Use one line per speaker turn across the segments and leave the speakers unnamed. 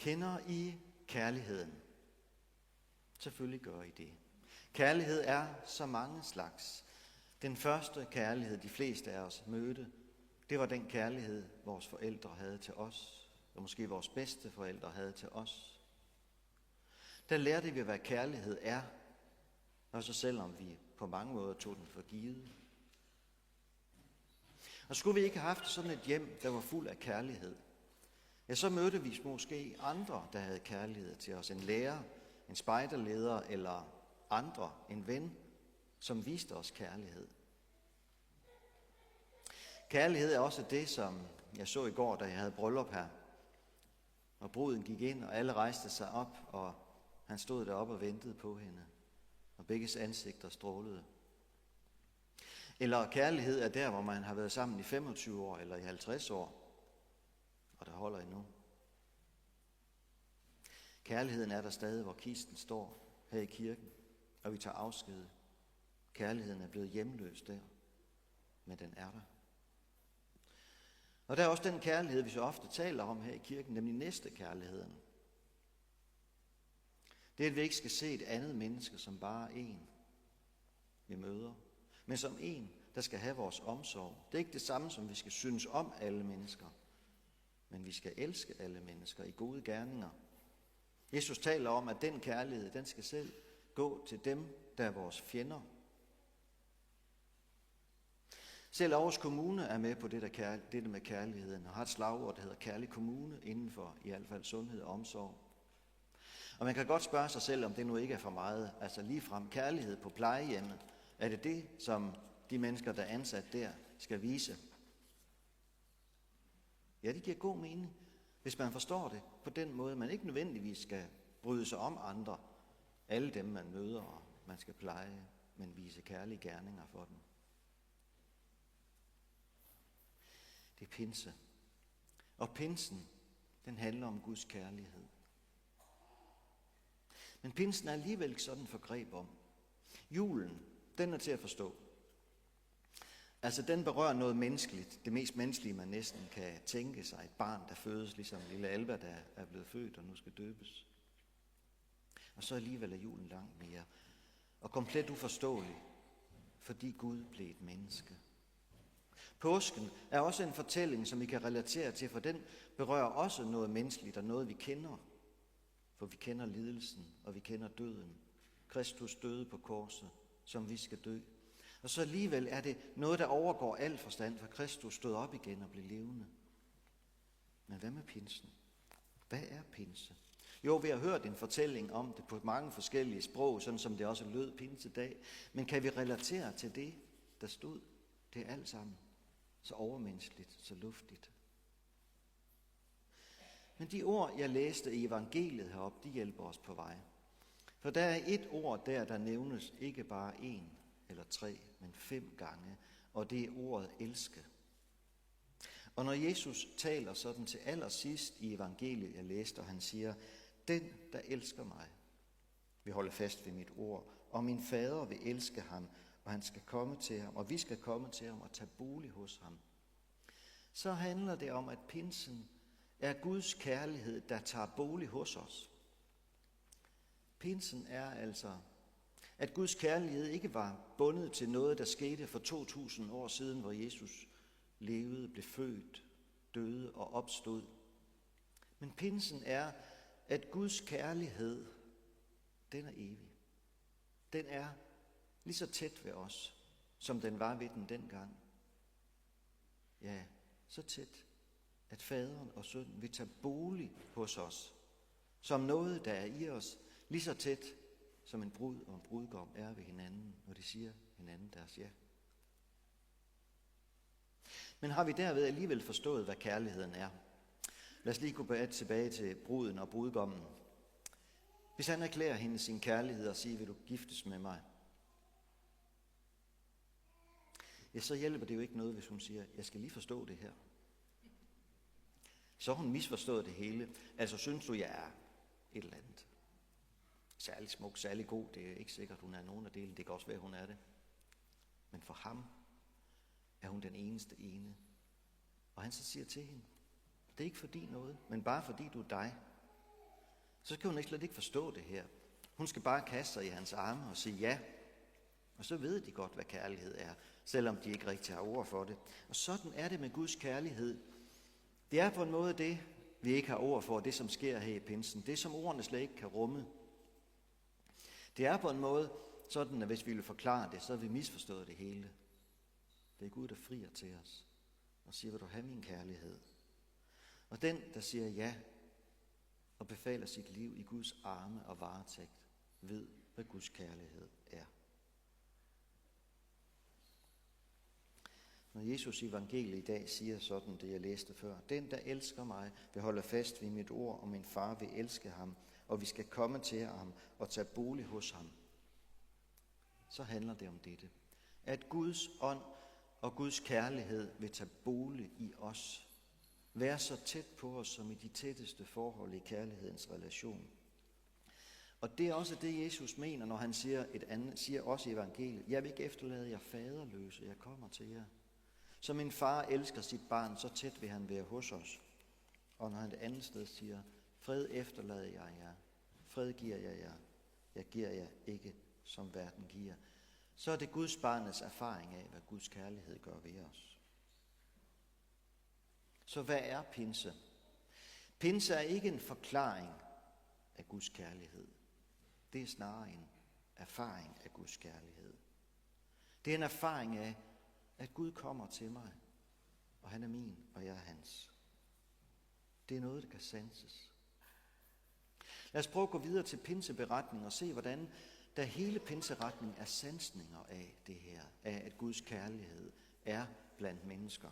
Kender I kærligheden? Selvfølgelig gør I det. Kærlighed er så mange slags. Den første kærlighed, de fleste af os mødte, det var den kærlighed, vores forældre havde til os, og måske vores bedste forældre havde til os. Der lærte vi, hvad kærlighed er, også selvom vi på mange måder tog den for givet. Og skulle vi ikke have haft sådan et hjem, der var fuld af kærlighed, ja, så mødte vi måske andre, der havde kærlighed til os. En lærer, en spejderleder eller andre, en ven, som viste os kærlighed. Kærlighed er også det, som jeg så i går, da jeg havde bryllup her. Og bruden gik ind, og alle rejste sig op, og han stod deroppe og ventede på hende. Og begges ansigter strålede. Eller kærlighed er der, hvor man har været sammen i 25 år eller i 50 år, og der holder endnu. Kærligheden er der stadig, hvor kisten står her i kirken, og vi tager afsked. Kærligheden er blevet hjemløs der, men den er der. Og der er også den kærlighed, vi så ofte taler om her i kirken, nemlig næstekærligheden. Det er, at vi ikke skal se et andet menneske som bare en, vi møder, men som en, der skal have vores omsorg. Det er ikke det samme, som vi skal synes om alle mennesker, men vi skal elske alle mennesker i gode gerninger. Jesus taler om, at den kærlighed, den skal selv gå til dem, der er vores fjender. Selv Aarhus Kommune er med på dette med kærligheden og har et slagord, der hedder Kærlig Kommune, inden for i hvert fald sundhed og omsorg. Og man kan godt spørge sig selv, om det nu ikke er for meget, altså ligefrem kærlighed på plejehjemmet. Er det det, som de mennesker, der er ansat der, skal vise? Ja, det giver god mening, hvis man forstår det på den måde, man ikke nødvendigvis skal bryde sig om andre, alle dem man møder, og man skal pleje, men vise kærlige gerninger for dem. Det er pinse. Og pinsen, den handler om Guds kærlighed. Men pinsen er alligevel ikke sådan for greb om. Julen, den er til at forstå. Altså, den berører noget menneskeligt. Det mest menneskelige, man næsten kan tænke sig. Et barn, der fødes, ligesom lille Alba, der er blevet født og nu skal døbes. Og så alligevel er julen langt mere. Og komplet uforståelig, fordi Gud blev et menneske. Påsken er også en fortælling, som vi kan relatere til, for den berører også noget menneskeligt og noget, vi kender. For vi kender lidelsen, og vi kender døden. Kristus døde på korset, som vi skal dø. Og så alligevel er det noget, der overgår al forstand, for Kristus stod op igen og blev levende. Men hvad med pinsen? Hvad er pinse? Jo, vi har hørt en fortælling om det på mange forskellige sprog, sådan som det også lød pinsedag. Men kan vi relatere til det, der stod? Det er alt sammen så overmenneskeligt, så luftigt. Men de ord, jeg læste i evangeliet heroppe, de hjælper os på vej. For der er et ord der nævnes ikke bare 1 eller 3, men 5 gange, og det er ordet elske. Og når Jesus taler sådan til allersidst i evangeliet, jeg læste, og han siger, den, der elsker mig, vil holde fast ved mit ord, og min fader vil elske ham, og han skal komme til ham, og vi skal komme til ham og tage bolig hos ham. Så handler det om, at pinsen er Guds kærlighed, der tager bolig hos os. Pinsen er altså, at Guds kærlighed ikke var bundet til noget, der skete for 2000 år siden, hvor Jesus levede, blev født, døde og opstod. Men pinsen er, at Guds kærlighed, den er evig. Den er lige så tæt ved os, som den var ved den dengang. Ja, så tæt, at faderen og sønnen vil tage bolig hos os, som noget, der er i os, lige så tæt, som en brud og en brudgom er ved hinanden, når de siger hinanden deres ja. Men har vi derved alligevel forstået, hvad kærligheden er? Lad os lige gå tilbage til bruden og brudgommen. Hvis han erklærer hende sin kærlighed og siger, vil du giftes med mig? Ja, så hjælper det jo ikke noget, hvis hun siger, jeg skal lige forstå det her. Så har hun misforstået det hele. Altså, synes du, jeg er et eller andet særlig smuk, særlig god? Det er ikke sikkert, hun er nogen af delene. Det kan også være, hun er det. Men for ham er hun den eneste ene. Og han så siger til hende, det er ikke fordi noget, men bare fordi du er dig. så skal hun slet ikke forstå det her. Hun skal bare kaste sig i hans arme og sige ja. Og så ved de godt, hvad kærlighed er, selvom de ikke rigtig har ord for det. Og sådan er det med Guds kærlighed. Det er på en måde det, vi ikke har ord for, det som sker her i pinsen. Det, som ordene slet ikke kan rumme. Det er på en måde sådan, at hvis vi vil forklare det, så har vi misforstået det hele. Det er Gud, der frier til os og siger, vil du have min kærlighed? Og den, der siger ja og befaler sit liv i Guds arme og varetægt, ved, hvad Guds kærlighed er. Når Jesus i evangeliet i dag siger sådan, det jeg læste før, den, der elsker mig, vil holde fast ved mit ord, og min far vil elske ham, og vi skal komme til ham og tage bolig hos ham. Så handler det om dette. At Guds ånd og Guds kærlighed vil tage bolig i os. Være så tæt på os som i de tætteste forhold i kærlighedens relation. Og det er også det, Jesus mener, når han siger også i evangeliet, jeg vil ikke efterlade jer faderløse, jeg kommer til jer. Som en far elsker sit barn, så tæt vil han være hos os. Og når han det andet sted siger, fred efterlader jeg jer, fred giver jeg jer, jeg giver jer ikke, som verden giver. Så er det Guds barnets erfaring af, hvad Guds kærlighed gør ved os. Så hvad er pinse? Pinse er ikke en forklaring af Guds kærlighed. Det er snarere en erfaring af Guds kærlighed. Det er en erfaring af, at Gud kommer til mig, og han er min, og jeg er hans. Det er noget, der kan sanses. Lad os prøve at gå videre til pinseberetningen og se, hvordan der hele pinseretningen er sansninger af det her, af at Guds kærlighed er blandt mennesker.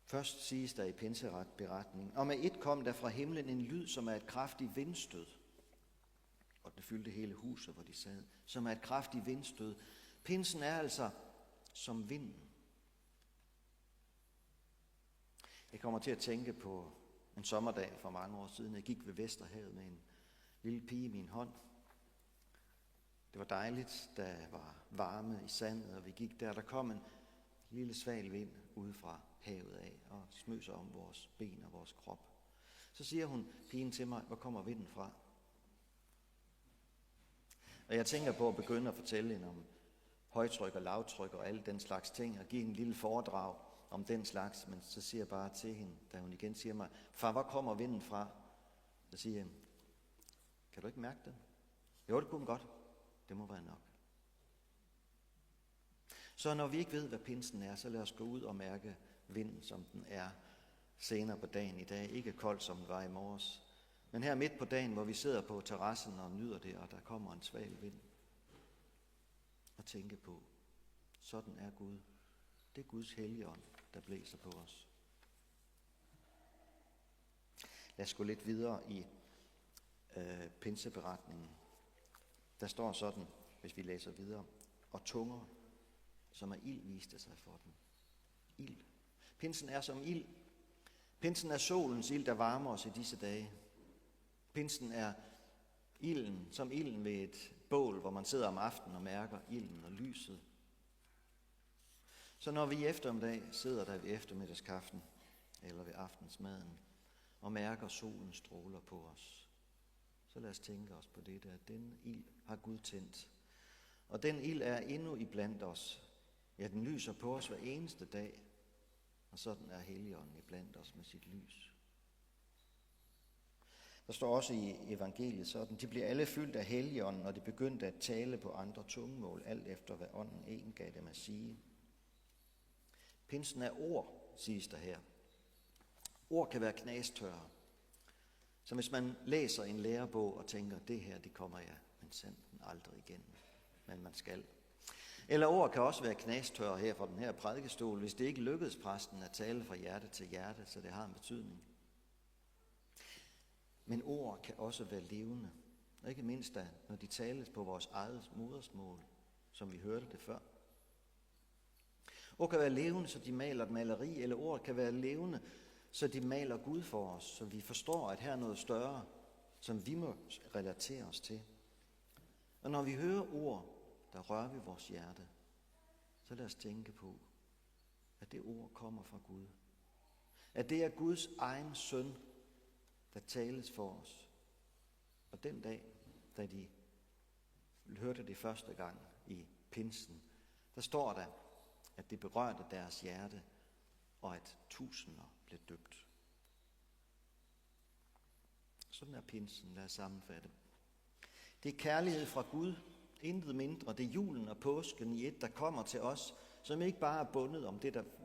Først siges der i pinseberetningen, og med et kom der fra himlen en lyd, som er et kraftigt vindstød. Og det fyldte hele huset, hvor de sad, som er et kraftigt vindstød. Pinsen er altså som vinden. Jeg kommer til at tænke på en sommerdag for mange år siden. Jeg gik ved Vesterhavet med en lille pige i min hånd. Det var dejligt, der var varme i sandet, og vi gik der. Der kom en lille sval vind ude fra havet af og smøg sig om vores ben og vores krop. Så siger hun, pigen til mig, hvor kommer vinden fra? Og jeg tænker på at begynde at fortælle hende om højtryk og lavtryk og alle den slags ting, og give en lille foredrag om den slags, men så siger jeg bare til hende, da hun igen siger mig, far, hvor kommer vinden fra? Så siger jeg, kan du ikke mærke den? Jo, det kunne man godt. Det må være nok. Så når vi ikke ved, hvad pinsen er, så lad os gå ud og mærke vinden, som den er senere på dagen i dag. Ikke koldt, som den var i morges, men her midt på dagen, hvor vi sidder på terrassen og nyder det, og der kommer en sval vind. Og tænke på, sådan er Gud. Det er Guds Helligånd, der blæser på os. Lad os gå lidt videre i pinseberetningen. Der står sådan, hvis vi læser videre, og tunger, som er ild, viste sig for dem. Ild. Pinsen er som ild. Pinsen er solens ild, der varmer os i disse dage. Pinsen er ilden, som ilden ved et bål, hvor man sidder om aftenen og mærker ilden og lyset. Så når vi i eftermiddag sidder der ved eftermiddagskaffen eller ved aftensmaden og mærker solens stråler på os, så lad os tænke os på det der. Den ild har Gud tændt. Og den ild er endnu iblandt os. Ja, den lyser på os hver eneste dag. Og sådan er Helligånden iblandt os med sit lys. Der står også i evangeliet sådan, de bliver alle fyldt af Helligånden, og de begyndte at tale på andre tungemål, alt efter hvad ånden en gav dem at sige. Pinsen er ord, siges der her. Ord kan være knastørre. Så hvis man læser en lærebog og tænker, det her, det kommer jeg, men sanden aldrig igen. Men man skal. Eller ord kan også være knastørre her fra den her prædikestol, hvis det ikke lykkedes præsten at tale fra hjerte til hjerte, så det har en betydning. Men ord kan også være levende, og ikke mindst da, når de tales på vores eget modersmål, som vi hørte det før. Ord kan være levende, så de maler et maleri, eller ord kan være levende, så de maler Gud for os, så vi forstår, at her er noget større, som vi må relatere os til. Og når vi hører ord, der rører ved vores hjerte, så lad os tænke på, at det ord kommer fra Gud. At det er Guds egen søn, der tales for os. Og den dag, da de hørte det første gang i pinsen, der står der, at det berørte deres hjerte, og at tusinder blev døbt. Sådan er pinsen, lad os sammenfatte. Det er kærlighed fra Gud, intet mindre. Det er julen og påsken i et, der kommer til os, som ikke bare er bundet om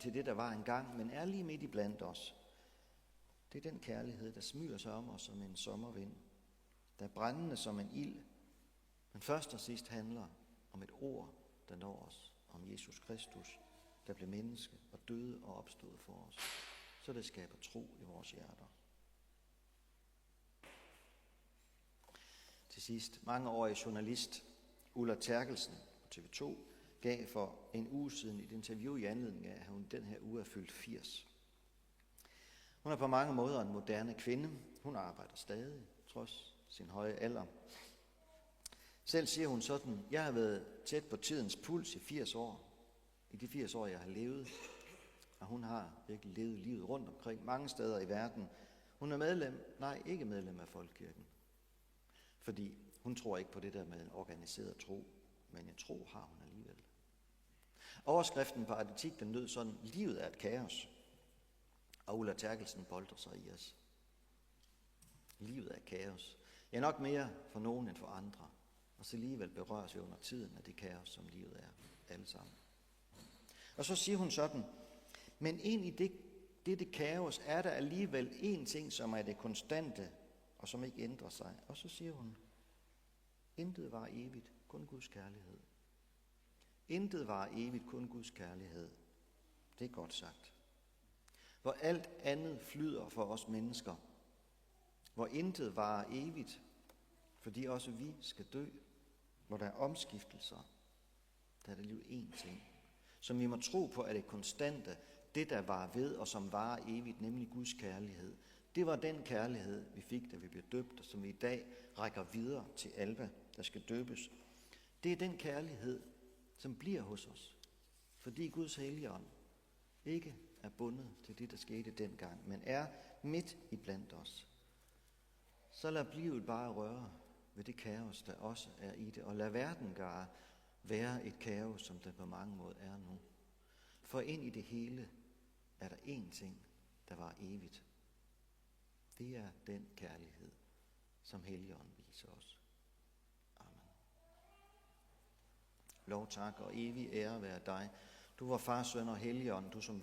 til det, der var engang, men er lige midt i blandt os. Det er den kærlighed, der smyger sig om os som en sommervind, der er brændende som en ild, men først og sidst handler om et ord, der når os, om Jesus Kristus, der blev menneske og døde og opstod for os, så det skaber tro i vores hjerter. Til sidst, mangeårig journalist Ulla Terkelsen på TV2 gav for en uge siden et interview i anledning af, at hun den her uge er fyldt 80. Hun er på mange måder en moderne kvinde. Hun arbejder stadig, trods sin høje alder. Selv siger hun sådan, jeg har været tæt på tidens puls i 80 år. I de 80 år, jeg har levet. Og hun har virkelig levet livet rundt omkring mange steder i verden. Hun er ikke medlem af Folkekirken. Fordi hun tror ikke på det der med en organiseret tro, men en tro har hun alligevel. Overskriften på artiklen lød sådan, livet er et kaos. Og Ulla Terkelsen boltrer sig i os. Livet er kaos. Ja, nok mere for nogen end for andre. Og så alligevel berøres vi under tiden af det kaos, som livet er, alle sammen. Og så siger hun sådan, men ind i det kaos er der alligevel én ting, som er det konstante, og som ikke ændrer sig. Og så siger hun, intet var evigt, kun Guds kærlighed. Intet var evigt, kun Guds kærlighed. Det er godt sagt. Hvor alt andet flyder for os mennesker. Hvor intet var evigt, fordi også vi skal dø. Hvor der er omskiftelser, der er der liv én ting, som vi må tro på er det konstante, det der var ved og som varer evigt, nemlig Guds kærlighed. Det var den kærlighed, vi fik, da vi blev døbt, og som vi i dag rækker videre til Alba, der skal døbes. Det er den kærlighed, som bliver hos os, fordi Guds hellige ånd ikke er bundet til det, der skete dengang, men er midt i blandt os. Så lad livet bare røre ved det kaos, der også er i det, og lad verden være et kaos, som der på mange måder er nu. For ind i det hele er der én ting, der var evigt. Det er den kærlighed, som Helligånden viser os. Amen. Lov, tak og evig ære være dig. Du var Far, Søn og Helligånd, du som